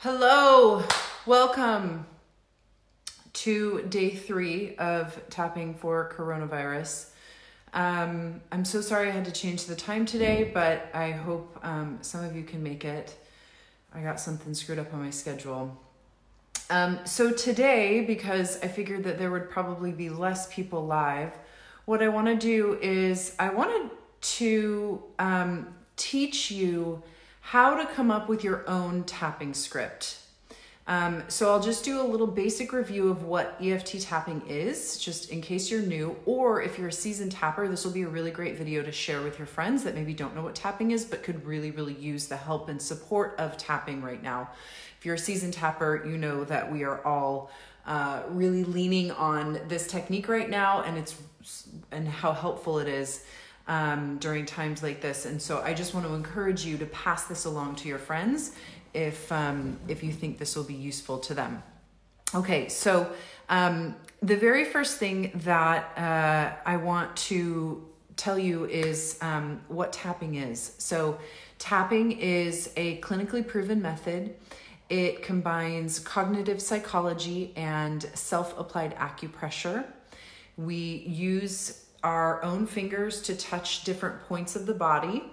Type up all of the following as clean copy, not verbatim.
Hello, welcome to day 3 of tapping for coronavirus. I'm so sorry I had to change the time today, but I hope some of you can make it. I got something screwed up on my schedule. So today, because I figured that there would probably be less people live, what I want to do is I wanted to teach you how to come up with your own tapping script. So I'll just do a little basic review of what EFT tapping is, just in case you're new, or if you're a seasoned tapper, this will be a really great video to share with your friends that maybe don't know what tapping is, but could really use the help and support of tapping right now. If you're a seasoned tapper, you know that we are all really leaning on this technique right now, and how helpful it is during times like this. And so I just want to encourage you to pass this along to your friends if you think this will be useful to them. Okay, so the very first thing that I want to tell you is what tapping is. So tapping is a clinically proven method. It combines cognitive psychology and self-applied acupressure. We use our own fingers to touch different points of the body.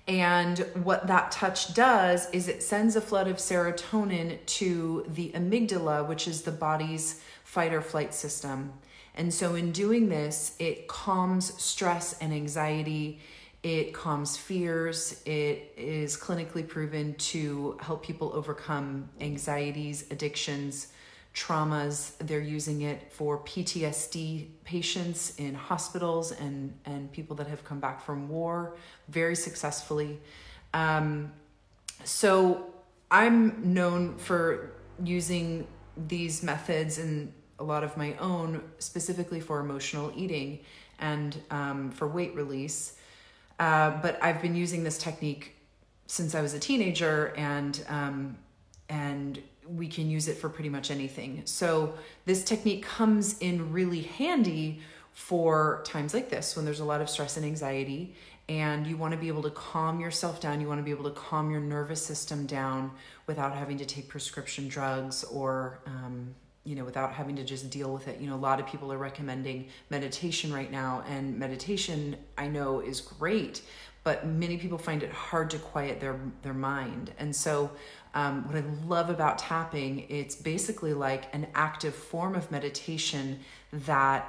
And what that touch does is it sends a flood of serotonin to the amygdala, which is the body's fight or flight system. And so in doing this, it calms stress and anxiety. It calms fears. It is clinically proven to help people overcome anxieties, addictions, traumas. They're using it for PTSD patients in hospitals and people that have come back from war very successfully. So I'm known for using these methods and a lot of my own specifically for emotional eating and for weight release. But I've been using this technique since I was a teenager, and we can use it for pretty much anything. So this technique comes in really handy for times like this when there's a lot of stress and anxiety and you want to be able to calm yourself down. You want to be able to calm your nervous system down without having to take prescription drugs or, without having to just deal with it. A lot of people are recommending meditation right now, and meditation I know is great, but many people find it hard to quiet their mind. And so what I love about tapping, it's basically like an active form of meditation that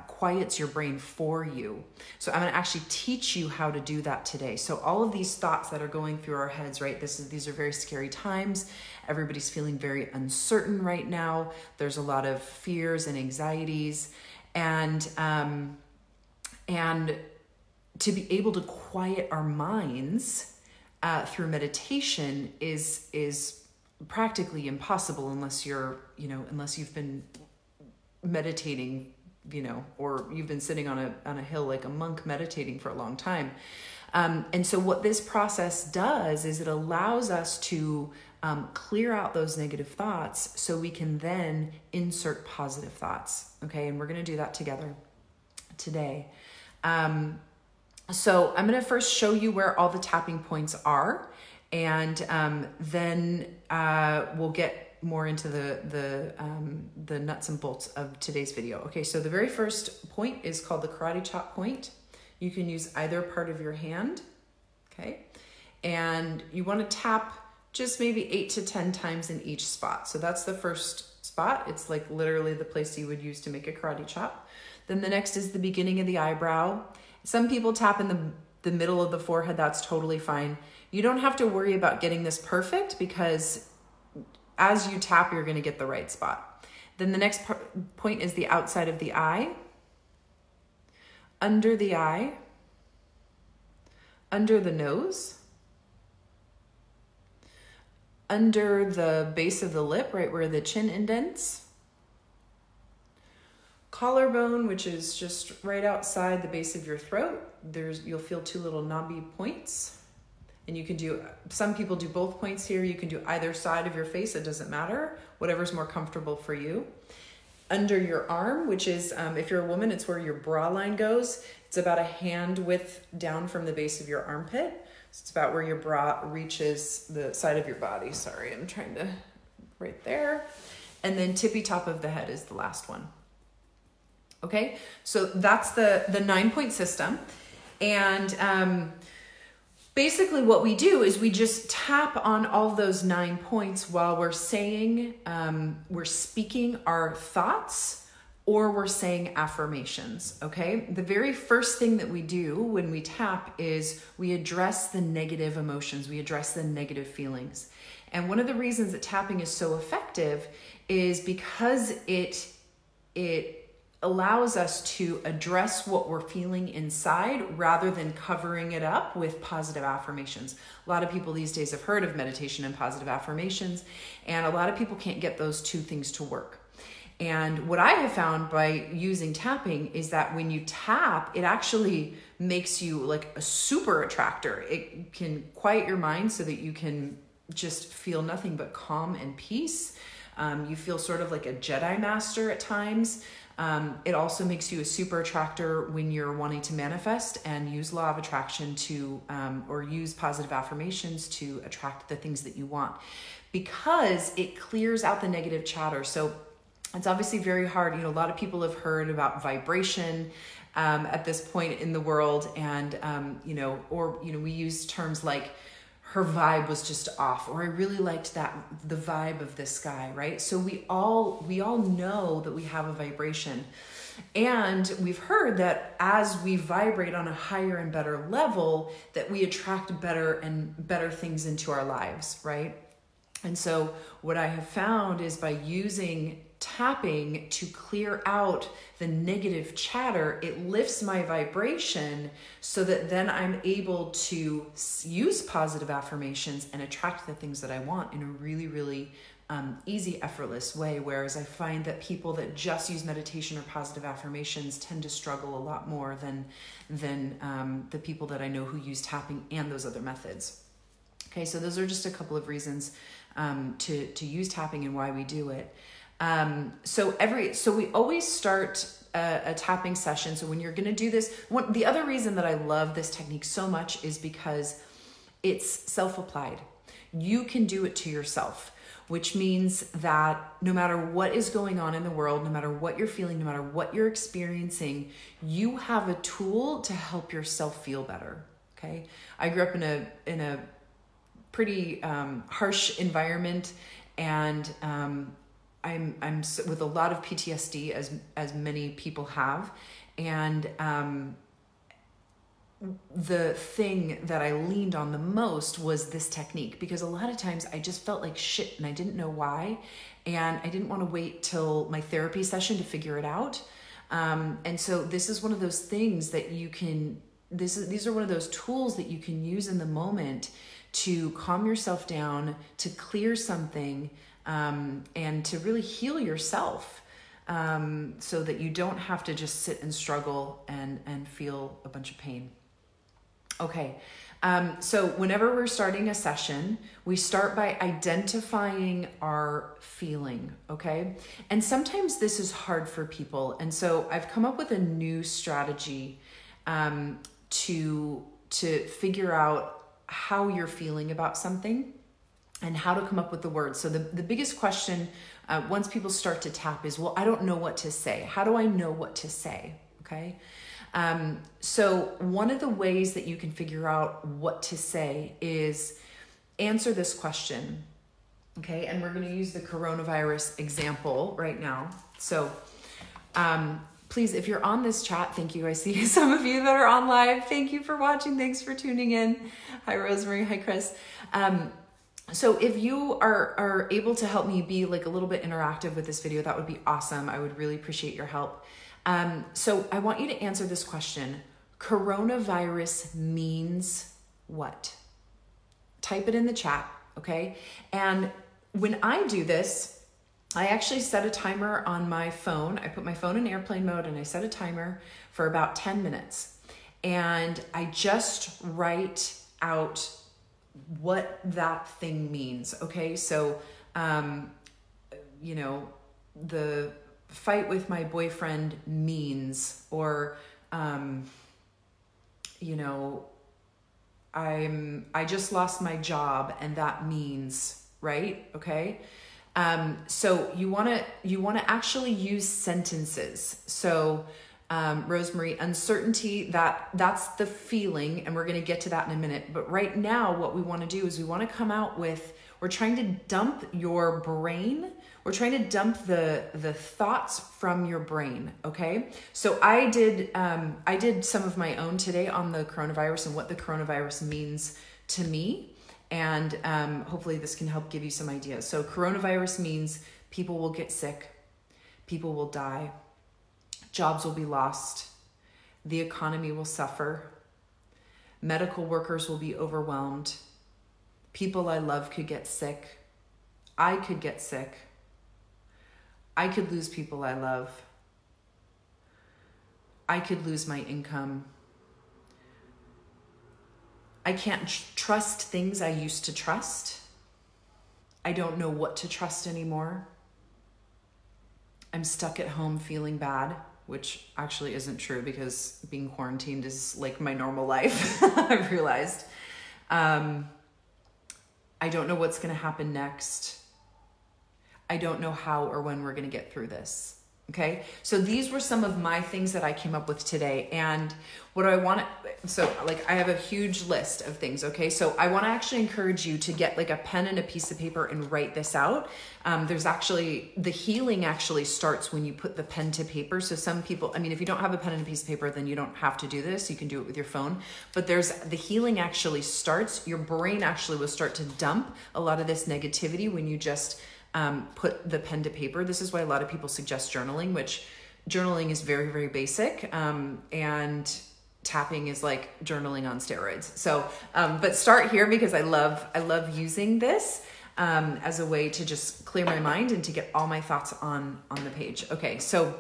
quiets your brain for you. So I'm going to actually teach you how to do that today. So all of these thoughts that are going through our heads, right? These are very scary times. Everybody's feeling very uncertain right now. There's a lot of fears and anxieties, and to be able to quiet our minds through meditation is practically impossible unless you've been meditating, or you've been sitting on a hill like a monk meditating for a long time. And so what this process does is it allows us to clear out those negative thoughts so we can then insert positive thoughts. Okay, and we're going to do that together today. So I'm going to first show you where all the tapping points are, and then we'll get more into the nuts and bolts of today's video. Okay, so the very first point is called the karate chop point. You can use either part of your hand, okay? And you want to tap just maybe 8 to 10 times in each spot. So that's the first spot. It's like literally the place you would use to make a karate chop. Then the next is the beginning of the eyebrow. Some people tap in the middle of the forehead. That's totally fine. You don't have to worry about getting this perfect because as you tap, you're going to get the right spot. Then the next point is the outside of the eye, under the eye, under the nose, under the base of the lip, right where the chin indents, collarbone, which is just right outside the base of your throat. You'll feel 2 little knobby points. And you can some people do both points here. You can do either side of your face. It doesn't matter. Whatever's more comfortable for you. Under your arm, which is, if you're a woman, it's where your bra line goes. It's about a hand width down from the base of your armpit. It's about where your bra reaches the side of your body. Sorry, I'm trying to, right there. And then tippy top of the head is the last one. Okay, so that's the 9-point system. And basically what we do is we just tap on all those 9 points while we're saying, we're speaking our thoughts, or we're saying affirmations, okay? The very first thing that we do when we tap is we address the negative emotions, we address the negative feelings. And one of the reasons that tapping is so effective is because it allows us to address what we're feeling inside rather than covering it up with positive affirmations. A lot of people these days have heard of meditation and positive affirmations, and a lot of people can't get those two things to work. And what I have found by using tapping is that when you tap, it actually makes you like a super attractor. It can quiet your mind so that you can just feel nothing but calm and peace. You feel sort of like a Jedi master at times. It also makes you a super attractor when you're wanting to manifest and use law of attraction to, or use positive affirmations to attract the things that you want, because it clears out the negative chatter. So it's obviously very hard. A lot of people have heard about vibration at this point in the world. And, we use terms like her vibe was just off, or I really liked the vibe of this guy, right? So we all know that we have a vibration. And we've heard that as we vibrate on a higher and better level, that we attract better and better things into our lives, right? And so what I have found is by using tapping to clear out the negative chatter, it lifts my vibration so that then I'm able to use positive affirmations and attract the things that I want in a really, really easy, effortless way. Whereas I find that people that just use meditation or positive affirmations tend to struggle a lot more than the people that I know who use tapping and those other methods. Okay, so those are just a couple of reasons to use tapping and why we do it. So we always start a tapping session. So when you're going to do this, the other reason that I love this technique so much is because it's self-applied. You can do it to yourself, which means that no matter what is going on in the world, no matter what you're feeling, no matter what you're experiencing, you have a tool to help yourself feel better. Okay. I grew up in a pretty harsh environment, and I'm with a lot of PTSD, as many people have, and the thing that I leaned on the most was this technique, because a lot of times I just felt like shit and I didn't know why, and I didn't want to wait till my therapy session to figure it out. And so this is one of those things that you can. These are one of those tools that you can use in the moment to calm yourself down, to clear something. And to really heal yourself, so that you don't have to just sit and struggle and feel a bunch of pain. Okay. So whenever we're starting a session, we start by identifying our feeling. Okay. And sometimes this is hard for people. And so I've come up with a new strategy, to figure out how you're feeling about something and how to come up with the words. So the biggest question, once people start to tap, is, well, I don't know what to say. How do I know what to say? Okay. So one of the ways that you can figure out what to say is answer this question. Okay. And we're going to use the coronavirus example right now. So, please, if you're on this chat, thank you. I see some of you that are on live. Thank you for watching. Thanks for tuning in. Hi, Rosemary. Hi, Chris. So if you are able to help me be like a little bit interactive with this video, that would be awesome. I would really appreciate your help. So I want you to answer this question. Coronavirus means what? Type it in the chat, okay? And when I do this, I actually set a timer on my phone. I put my phone in airplane mode and I set a timer for about 10 minutes. And I just write out what that thing means. Okay. So, the fight with my boyfriend means, or, I just lost my job and that means, right? Okay. So you want to actually use sentences. So, Rosemary, uncertainty, that's the feeling, and we're going to get to that in a minute. But right now, what we want to do is we want to come out with, we're trying to dump your brain. We're trying to dump the thoughts from your brain. Okay. So I did some of my own today on the coronavirus and what the coronavirus means to me. And hopefully this can help give you some ideas. So coronavirus means people will get sick, people will die, jobs will be lost, the economy will suffer, medical workers will be overwhelmed, people I love could get sick, I could get sick, I could lose people I love, I could lose my income, I can't trust things I used to trust. I don't know what to trust anymore. I'm stuck at home feeling bad, which actually isn't true because being quarantined is like my normal life, I've realized. I don't know what's going to happen next. I don't know how or when we're going to get through this. Okay. So these were some of my things that I came up with today. And what I want to, so like I have a huge list of things. Okay. So I want to actually encourage you to get like a pen and a piece of paper and write this out. There's actually, the healing actually starts when you put the pen to paper. So some people, I mean, if you don't have a pen and a piece of paper, then you don't have to do this. You can do it with your phone, but the healing actually starts, your brain actually will start to dump a lot of this negativity when you just put the pen to paper. This is why a lot of people suggest journaling, which journaling is very, very basic. And tapping is like journaling on steroids. So, but start here because I love using this, as a way to just clear my mind and to get all my thoughts on the page. Okay. So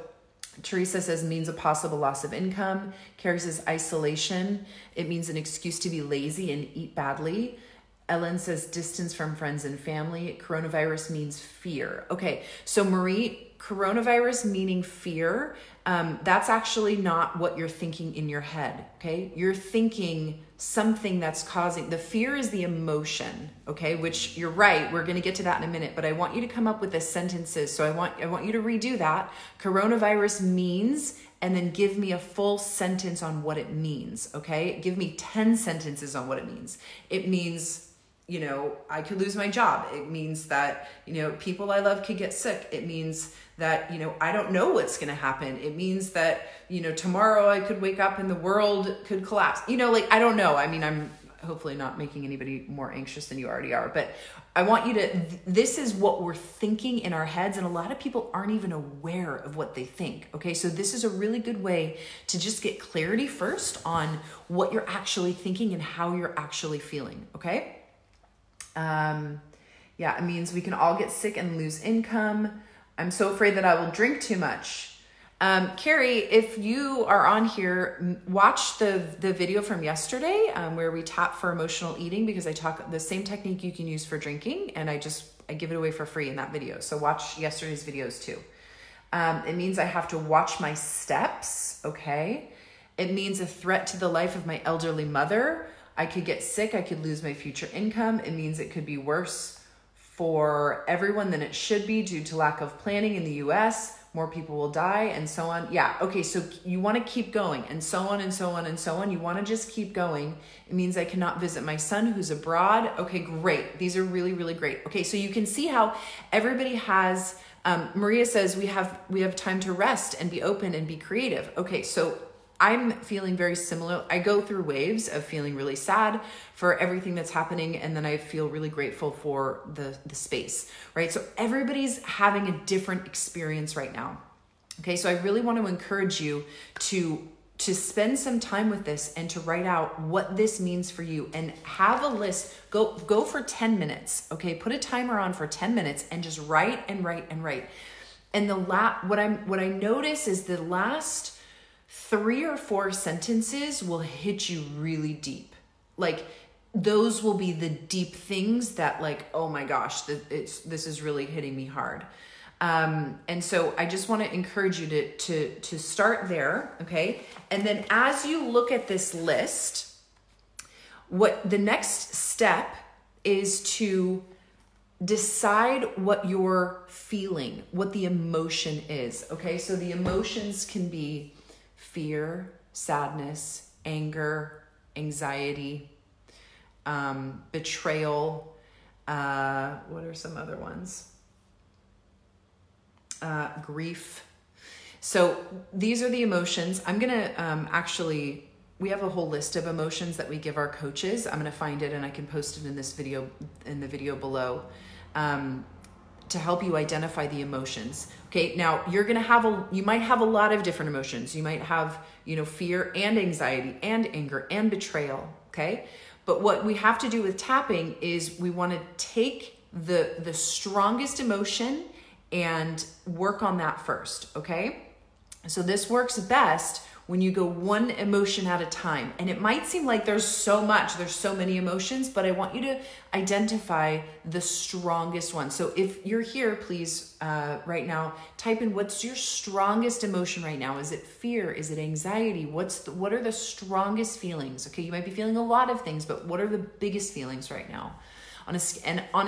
Teresa says means a possible loss of income. Carrie says isolation. It means an excuse to be lazy and eat badly. Ellen says distance from friends and family. Coronavirus means fear. Okay, so Marie, coronavirus meaning fear, that's actually not what you're thinking in your head, okay? You're thinking something that's causing, the fear is the emotion, okay? Which you're right, we're gonna get to that in a minute, but I want you to come up with the sentences. So I want you to redo that. Coronavirus means, and then give me a full sentence on what it means, okay? Give me 10 sentences on what it means. It means, you know, I could lose my job. It means that, you know, people I love could get sick. It means that, you know, I don't know what's going to happen. It means that, you know, tomorrow I could wake up and the world could collapse. You know, like, I don't know. I mean, I'm hopefully not making anybody more anxious than you already are, but I want you to, this is what we're thinking in our heads. And a lot of people aren't even aware of what they think. Okay. So this is a really good way to just get clarity first on what you're actually thinking and how you're actually feeling. Okay. Yeah, it means we can all get sick and lose income. I'm so afraid that I will drink too much. Carrie, if you are on here, watch the video from yesterday, where we tap for emotional eating, because I talk the same technique you can use for drinking, and I give it away for free in that video. So watch yesterday's videos too. It means I have to watch my steps. Okay. It means a threat to the life of my elderly mother. I could get sick. I could lose my future income. It means it could be worse for everyone than it should be due to lack of planning in the US. More people will die and so on. Yeah. Okay. So you want to keep going and so on and so on and so on. You want to just keep going. It means I cannot visit my son who's abroad. Okay, great. These are really, really great. Okay. So you can see how everybody has, Maria says we have time to rest and be open and be creative. Okay. So I'm feeling very similar. I go through waves of feeling really sad for everything that's happening, and then I feel really grateful for the space, right? So everybody's having a different experience right now. Okay, so I really want to encourage you to spend some time with this and to write out what this means for you, and have a list. Go for 10 minutes, okay? Put a timer on for 10 minutes and just write and write and write. And what I notice is the last 3 or 4 sentences will hit you really deep. Like, those will be the deep things that, like, oh my gosh, this is really hitting me hard. And so I just want to encourage you to start there. Okay. And then as you look at this list, What the next step is to decide what you're feeling, what the emotion is, okay? So the emotions can be fear, sadness, anger, anxiety, betrayal. What are some other ones? Grief. So these are the emotions. I'm going to we have a whole list of emotions that we give our coaches. I'm going to find it and I can post it in this video, in the video below, to help you identify the emotions. Okay. Now you're going to you might have a lot of different emotions. You might have, fear and anxiety and anger and betrayal. Okay. But what we have to do with tapping is we want to take the strongest emotion and work on that first. Okay. So this works best when you go one emotion at a time. And it might seem like there's so many emotions, but I want you to identify the strongest one. So if you're here, please, right now, type in what's your strongest emotion right now. Is it fear? Is it anxiety? What are the strongest feelings? Okay, you might be feeling a lot of things, but what are the biggest feelings right now? On a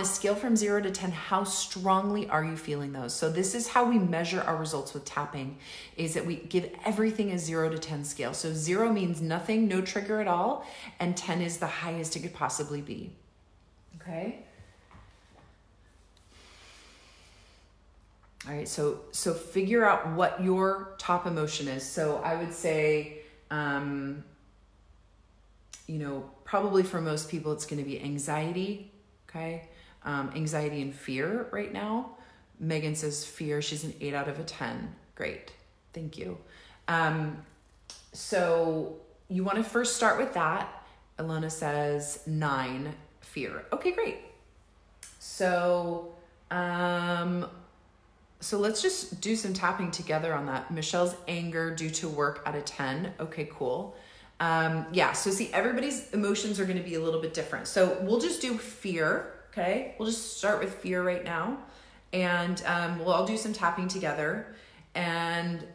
scale from 0 to 10, how strongly are you feeling those? So this is how we measure our results with tapping, is that we give everything a 0 to 10 scale. So 0 means nothing, no trigger at all, and 10 is the highest it could possibly be. Okay? All right, so figure out what your top emotion is. So I would say, probably for most people, it's going to be anxiety. Okay. Anxiety and fear right now. Megan says fear. She's an 8 out of a 10. Great. Thank you. So you want to first start with that. Ilona says 9, fear. Okay, great. So let's just do some tapping together on that. Michelle's anger due to work at a 10. Okay, cool. So see, everybody's emotions are going to be a little bit different. So we'll just do fear. Okay. We'll just start with fear right now. And, we'll all do some tapping together. And,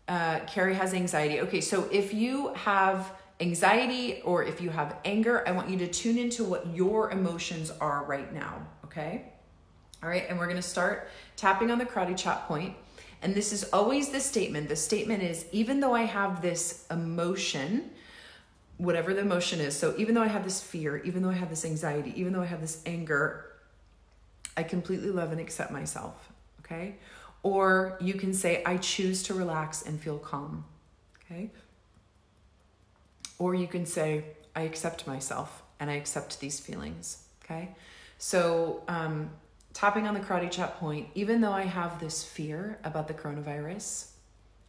Carrie has anxiety. Okay. So if you have anxiety or if you have anger, I want you to tune into what your emotions are right now. Okay. All right. And we're going to start tapping on the karate chop point. And this is always the statement. The statement is, even though I have this emotion, whatever the emotion is. So even though I have this fear, even though I have this anxiety, even though I have this anger, I completely love and accept myself. Okay. Or you can say, I choose to relax and feel calm. Okay. Or you can say, I accept myself and I accept these feelings. Okay. So, tapping on the karate chop point, even though I have this fear about the coronavirus,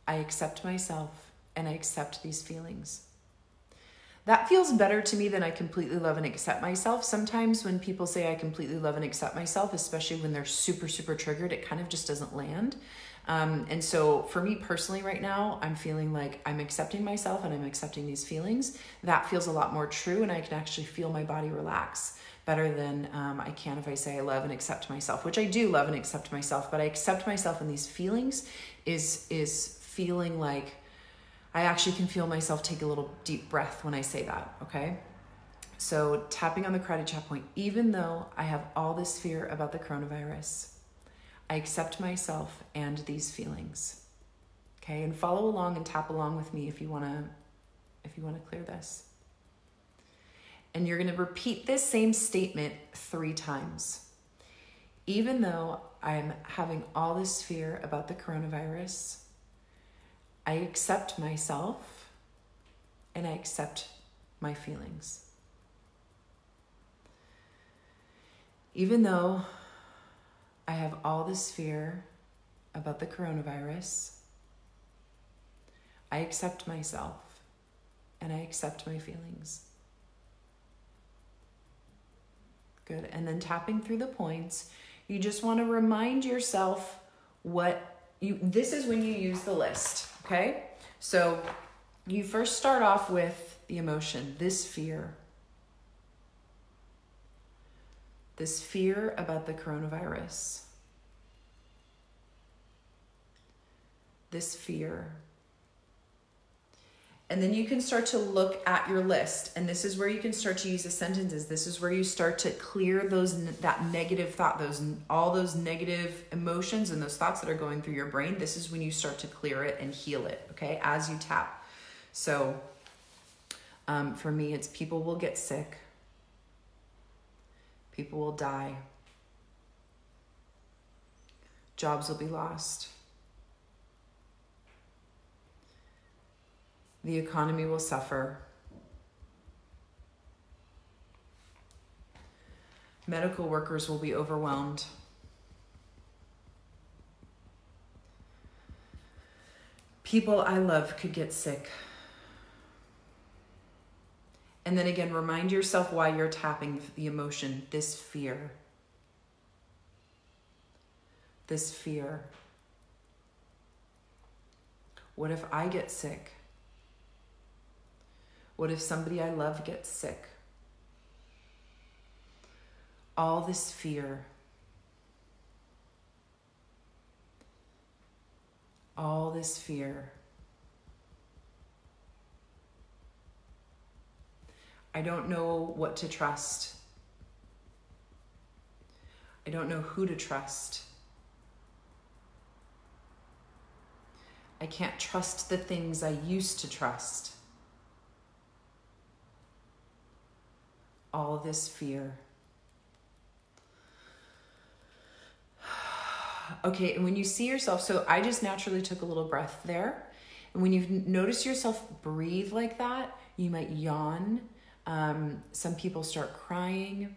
I accept myself and I accept these feelings. That feels better to me than I completely love and accept myself. Sometimes when people say I completely love and accept myself, especially when they're super, super triggered, it kind of just doesn't land. And so for me personally right now, I'm feeling like I'm accepting myself and I'm accepting these feelings. That feels a lot more true and I can actually feel my body relax better than I can if I say I love and accept myself, which I do love and accept myself, but I accept myself and these feelings is feeling like I actually can feel myself take a little deep breath when I say that, okay? So tapping on the karate chop point, even though I have all this fear about the coronavirus, I accept myself and these feelings, okay? And follow along and tap along with me if you wanna clear this. And you're gonna repeat this same statement 3 times. Even though I'm having all this fear about the coronavirus, I accept myself and I accept my feelings. Even though I have all this fear about the coronavirus, I accept myself and I accept my feelings. Good. And then tapping through the points, you just want to remind yourself this is when you use the list. Okay, so you first start off with the emotion, this fear about the coronavirus, this fear. And then you can start to look at your list. And this is where you can start to use the sentences. This is where you start to clear that negative thought, all those negative emotions and those thoughts that are going through your brain. This is when you start to clear it and heal it, okay, as you tap. So for me, it's people will get sick. People will die. Jobs will be lost. The economy will suffer. Medical workers will be overwhelmed. People I love could get sick. And then again, remind yourself why you're tapping the emotion, this fear. This fear. What if I get sick? What if somebody I love gets sick? All this fear. All this fear. I don't know what to trust. I don't know who to trust. I can't trust the things I used to trust. All this fear. Okay, and when you see yourself, so I just naturally took a little breath there. And when you notice yourself breathe like that, you might yawn. Some people start crying.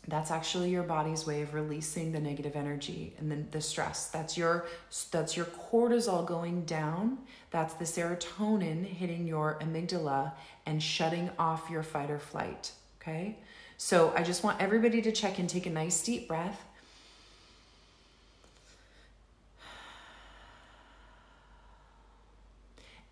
That's actually your body's way of releasing the negative energy and then the stress. That's your cortisol going down. That's the serotonin hitting your amygdala and shutting off your fight or flight. Okay, so I just want everybody to check in, take a nice deep breath.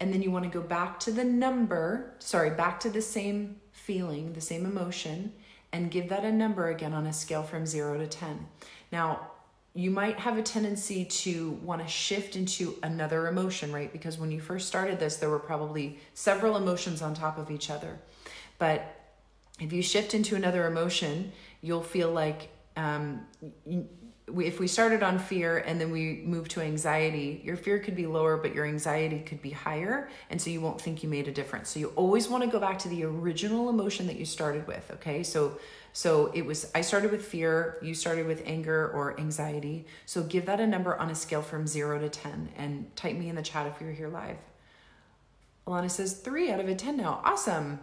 And then you want to go back to back to the same feeling, the same emotion, and give that a number again on a scale from 0 to 10. Now, you might have a tendency to want to shift into another emotion, right? Because when you first started this, there were probably several emotions on top of each other. But if you shift into another emotion, you'll feel like if we started on fear and then we move to anxiety, your fear could be lower, but your anxiety could be higher. And so you won't think you made a difference. So you always want to go back to the original emotion that you started with. Okay. So I started with fear. You started with anger or anxiety. So give that a number on a scale from 0 to 10 and type me in the chat if you're here live. Alana says 3 out of a 10 now. Awesome.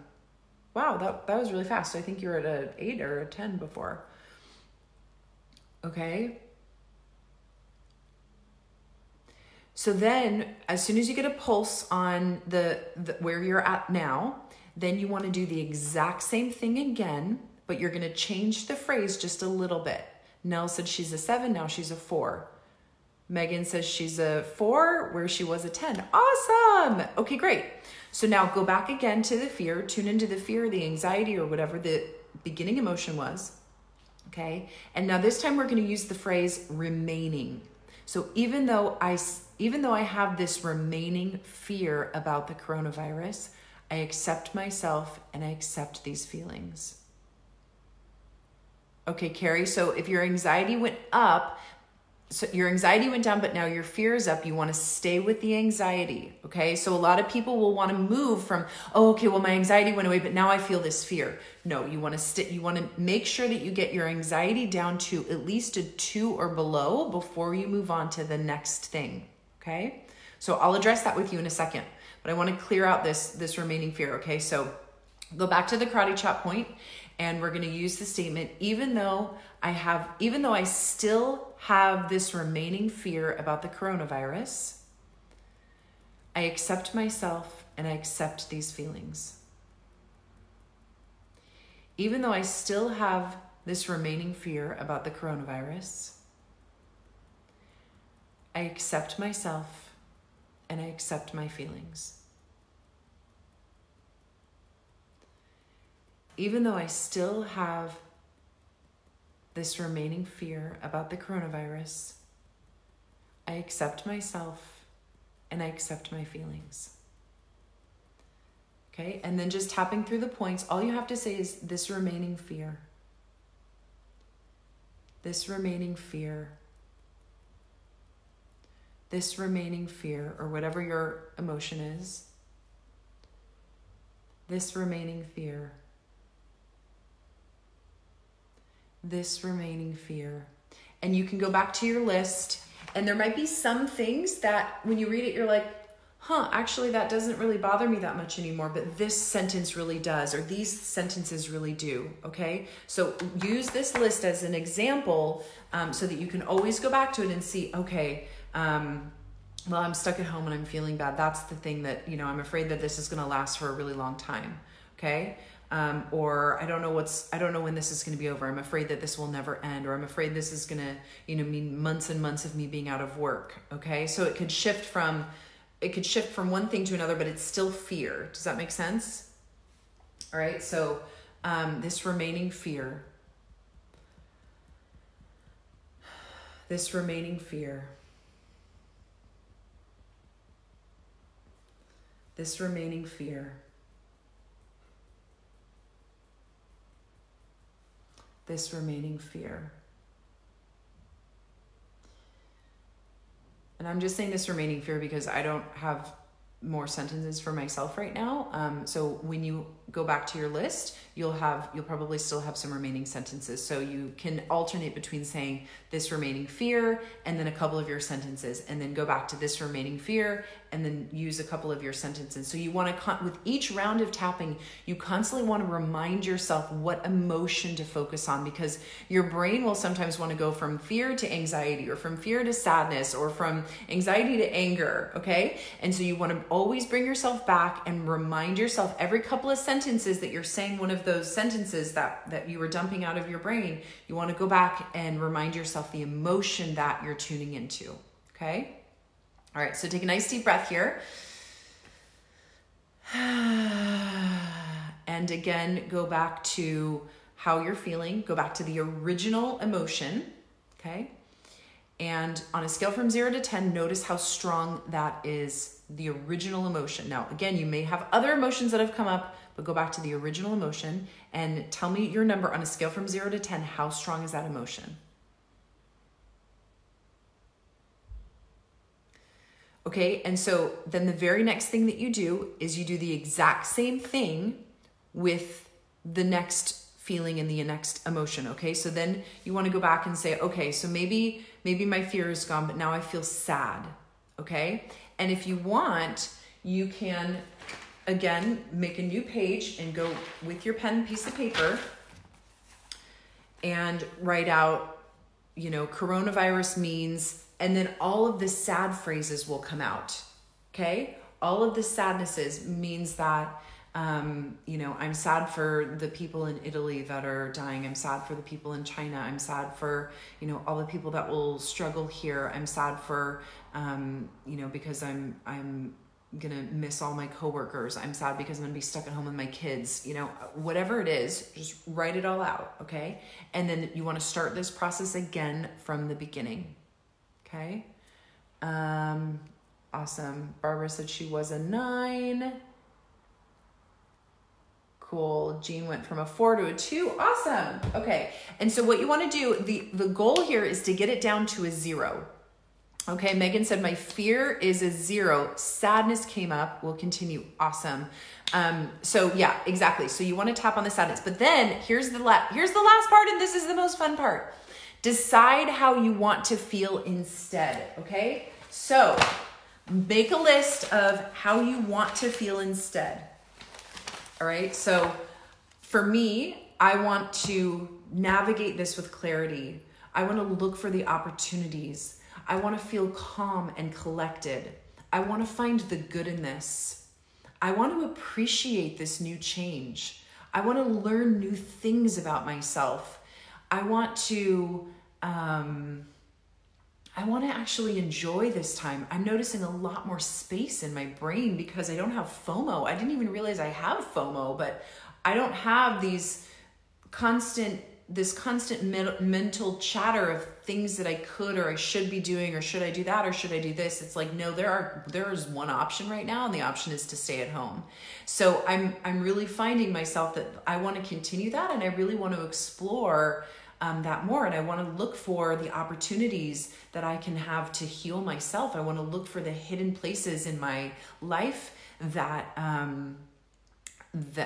Wow. That was really fast. So I think you were at an 8 or a 10 before. Okay. So then as soon as you get a pulse on the where you're at now, then you want to do the exact same thing again, but you're going to change the phrase just a little bit. Nell said she's a 7, now she's a 4. Megan says she's a 4 where she was a 10. Awesome. Okay, great. So now go back again to the fear, tune into the fear, the anxiety, or whatever the beginning emotion was. Okay. And now this time we're going to use the phrase remaining. So even though I have this remaining fear about the coronavirus, I accept myself and I accept these feelings. Okay, Carrie. So if your anxiety went up, so your anxiety went down, but now your fear is up. You want to stay with the anxiety. Okay. So a lot of people will want to move from, oh, okay, well, my anxiety went away, but now I feel this fear. No, you want to make sure that you get your anxiety down to at least a 2 or below before you move on to the next thing. Okay. So I'll address that with you in a second, but I want to clear out this remaining fear. Okay. So go back to the karate chop point and we're going to use the statement, even though I still have this remaining fear about the coronavirus, I accept myself and I accept these feelings. Even though I still have this remaining fear about the coronavirus, I accept myself and I accept my feelings. Even though I still have this remaining fear about the coronavirus, I accept myself and I accept my feelings. Okay, and then just tapping through the points. All you have to say is this remaining fear. This remaining fear. This remaining fear, or whatever your emotion is. This remaining fear. This remaining fear. And you can go back to your list, and there might be some things that when you read it, you're like, huh, actually that doesn't really bother me that much anymore, but this sentence really does, or these sentences really do, okay? So use this list as an example so that you can always go back to it and see, okay, well, I'm stuck at home and I'm feeling bad. That's the thing that, you know, I'm afraid that this is gonna last for a really long time, okay? Or I don't know when this is gonna be over. I'm afraid that this will never end, or I'm afraid this is gonna, you know, mean months and months of me being out of work, okay? So it could shift from one thing to another, but it's still fear. Does that make sense? All right, so this remaining fear. This remaining fear. This remaining fear. This remaining fear. And I'm just saying this remaining fear because I don't have more sentences for myself right now. So when you go back to your list, you'll probably still have some remaining sentences. So you can alternate between saying this remaining fear and then a couple of your sentences, and then go back to this remaining fear and then use a couple of your sentences. So you want to, with each round of tapping, you constantly want to remind yourself what emotion to focus on, because your brain will sometimes want to go from fear to anxiety, or from fear to sadness, or from anxiety to anger, okay? And so you want to always bring yourself back and remind yourself every couple of sentences that you're saying one of those sentences that you were dumping out of your brain. You want to go back and remind yourself the emotion that you're tuning into, okay? All right, so take a nice deep breath here. And again, go back to how you're feeling. Go back to the original emotion, okay? And on a scale from 0 to 10, notice how strong that is, the original emotion. Now, again, you may have other emotions that have come up, but go back to the original emotion and tell me your number on a scale from 0 to 10. How strong is that emotion? Okay, and so then the very next thing that you do is you do the exact same thing with the next feeling and the next emotion, okay? So then you want to go back and say, okay, so maybe my fear is gone, but now I feel sad, okay? And if you want, you can, again, make a new page and go with your pen and piece of paper and write out, you know, coronavirus means, and then all of the sad phrases will come out, okay? All of the sadnesses means that, you know, I'm sad for the people in Italy that are dying. I'm sad for the people in China. I'm sad for, you know, all the people that will struggle here. I'm sad for, you know, because I'm gonna miss all my coworkers. I'm sad because I'm gonna be stuck at home with my kids. You know, whatever it is, just write it all out, okay? And then you want to start this process again from the beginning, okay? Awesome. Barbara said she was a 9. Cool. Jean went from a 4 to a 2. Awesome. Okay. And so what you want to do, the goal here is to get it down to a 0. Okay. Megan said, my fear is a 0. Sadness came up. We'll continue. Awesome. So yeah, exactly. So you want to tap on the sadness, but then here's the last part. And this is the most fun part. Decide how you want to feel instead. Okay. So make a list of how you want to feel instead. All right, so for me, I want to navigate this with clarity. I want to look for the opportunities. I want to feel calm and collected. I want to find the good in this. I want to appreciate this new change. I want to learn new things about myself. I want to actually enjoy this time. I'm noticing a lot more space in my brain because I don't have FOMO. I didn't even realize I have FOMO, but I don't have these constant this constant mental chatter of things that I could or I should be doing, or should I do that, or should I do this? It's like, no, there is one option right now, and the option is to stay at home. So I'm really finding myself that I want to continue that, and I really want to explore that more, and I want to look for the opportunities that I can have to heal myself. I want to look for the hidden places in my life that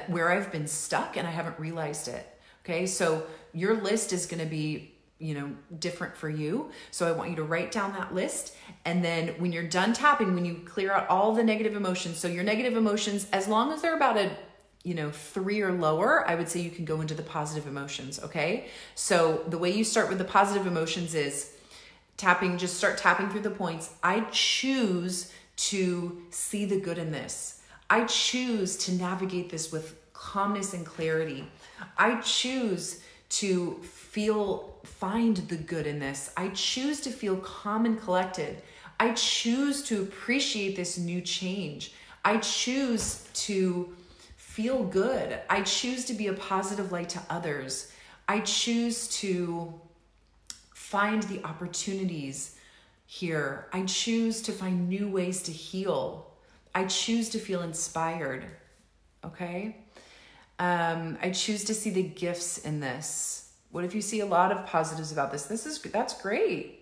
where I've been stuck and I haven't realized it. Okay, so your list is going to be, different for you. So I want you to write down that list. And then when you're done tapping, when you clear out all the negative emotions, so your negative emotions, as long as they're about a 3 or lower, I would say you can go into the positive emotions. Okay, so the way you start with the positive emotions is tapping. Just start tapping through the points. I choose to see the good in this. I choose to navigate this with calmness and clarity. I choose to find the good in this. I choose to feel calm and collected. I choose to appreciate this new change. I choose to feel good. I choose to be a positive light to others. I choose to find the opportunities here. I choose to find new ways to heal. I choose to feel inspired. Okay? I choose to see the gifts in this. What if you see a lot of positives about this? That's great.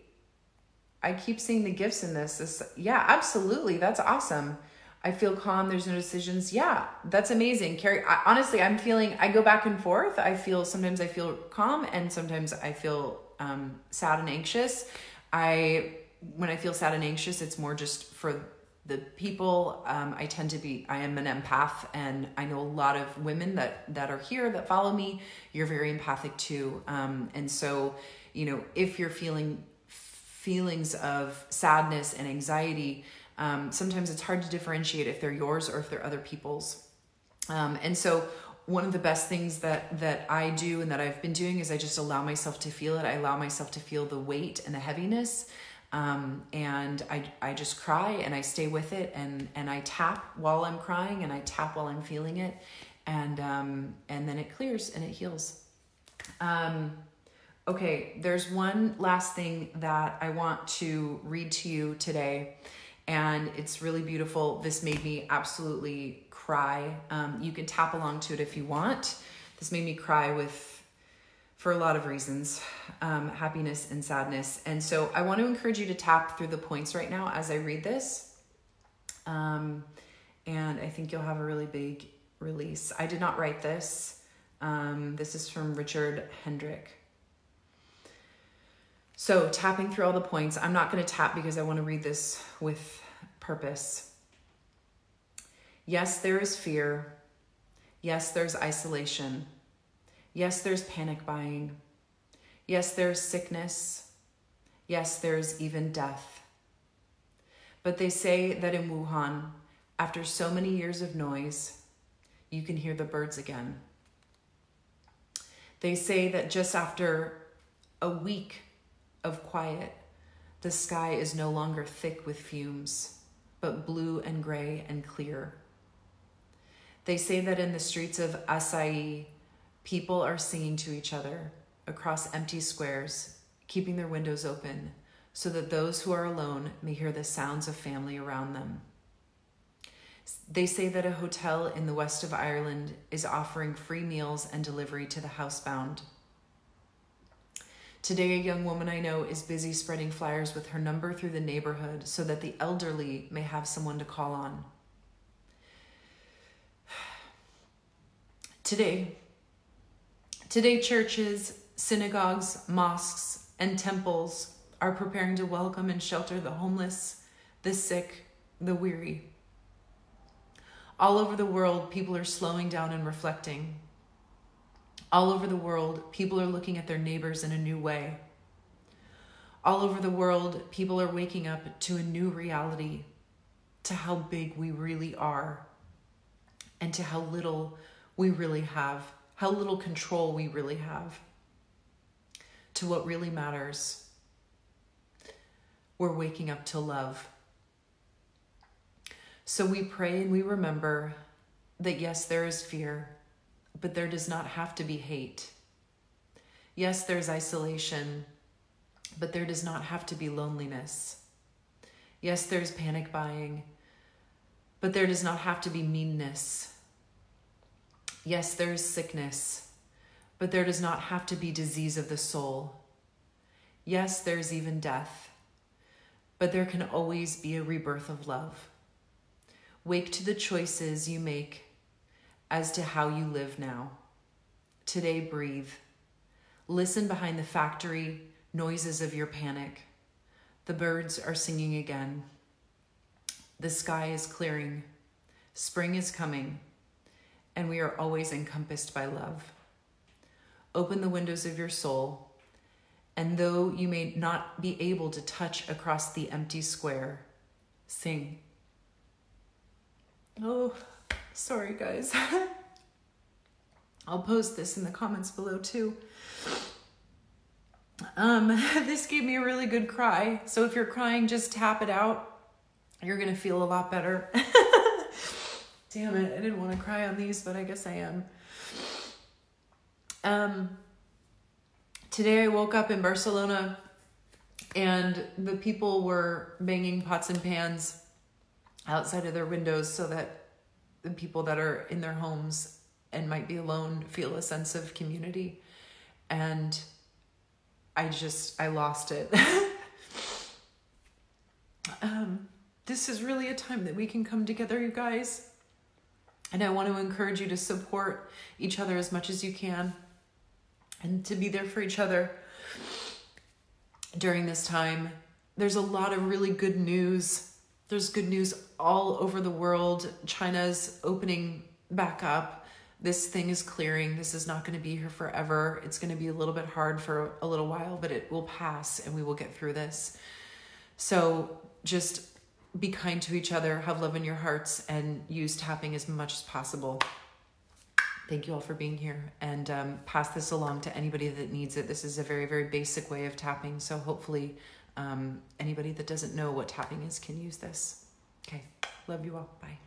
I keep seeing the gifts in this. Yeah, absolutely. That's awesome. I feel calm. There's no decisions. Yeah, that's amazing. Carrie, honestly, I go back and forth. Sometimes I feel calm, and sometimes I feel sad and anxious. When I feel sad and anxious, it's more just for the people. I am an empath, and I know a lot of women that are here that follow me. You're very empathic too. And so, if you're feeling feelings of sadness and anxiety, sometimes it's hard to differentiate if they're yours or if they're other people's. And so one of the best things that I do and that I've been doing is I just allow myself to feel it. I allow myself to feel the weight and the heaviness. And I just cry and I stay with it, and I tap while I'm crying, and I tap while I'm feeling it. And then it clears and it heals. Okay, there's one last thing that I want to read to you today, and it's really beautiful. This made me absolutely cry. You can tap along to it if you want. This made me cry for a lot of reasons, happiness and sadness. And so I want to encourage you to tap through the points right now as I read this. And I think you'll have a really big release. I did not write this. This is from Richard Hendrick. So tapping through all the points, I'm not going to tap because I want to read this with purpose. Yes, there is fear. Yes, there's isolation. Yes, there's panic buying. Yes, there's sickness. Yes, there's even death. But they say that in Wuhan, after so many years of noise, you can hear the birds again. They say that just after a week of quiet, the sky is no longer thick with fumes, but blue and gray and clear. They say that in the streets of Acai, people are singing to each other across empty squares, keeping their windows open so that those who are alone may hear the sounds of family around them. They say that a hotel in the west of Ireland is offering free meals and delivery to the housebound. Today, a young woman I know is busy spreading flyers with her number through the neighborhood so that the elderly may have someone to call on. Today, churches, synagogues, mosques, and temples are preparing to welcome and shelter the homeless, the sick, the weary. All over the world, people are slowing down and reflecting. All over the world, people are looking at their neighbors in a new way. All over the world, people are waking up to a new reality, to how big we really are, and to how little we really have, how little control we really have, to what really matters. We're waking up to love. So we pray and we remember that yes, there is fear, but there does not have to be hate. Yes, there's isolation, but there does not have to be loneliness. Yes, there's panic buying, but there does not have to be meanness. Yes, there's sickness, but there does not have to be disease of the soul. Yes, there's even death, but there can always be a rebirth of love. Wake to the choices you make as to how you live now. Today, breathe. Listen behind the factory noises of your panic. The birds are singing again. The sky is clearing. Spring is coming, and we are always encompassed by love. Open the windows of your soul, and though you may not be able to touch across the empty square, sing. Oh, sorry guys. I'll post this in the comments below too. This gave me a really good cry. So if you're crying, just tap it out. You're gonna feel a lot better. Damn it, I didn't want to cry on these, but I guess I am. Today I woke up in Barcelona and the people were banging pots and pans outside of their windows so that the people that are in their homes and might be alone feel a sense of community. And I lost it. This is really a time that we can come together, you guys. And I want to encourage you to support each other as much as you can and to be there for each other during this time. There's a lot of really good news. There's good news all over the world. China's opening back up. This thing is clearing. This is not going to be here forever. It's going to be a little bit hard for a little while, but it will pass and we will get through this. So just be kind to each other, have love in your hearts, and use tapping as much as possible. Thank you all for being here, and pass this along to anybody that needs it. This is a very, very basic way of tapping. So hopefully anybody that doesn't know what tapping is can use this. Okay. Love you all. Bye.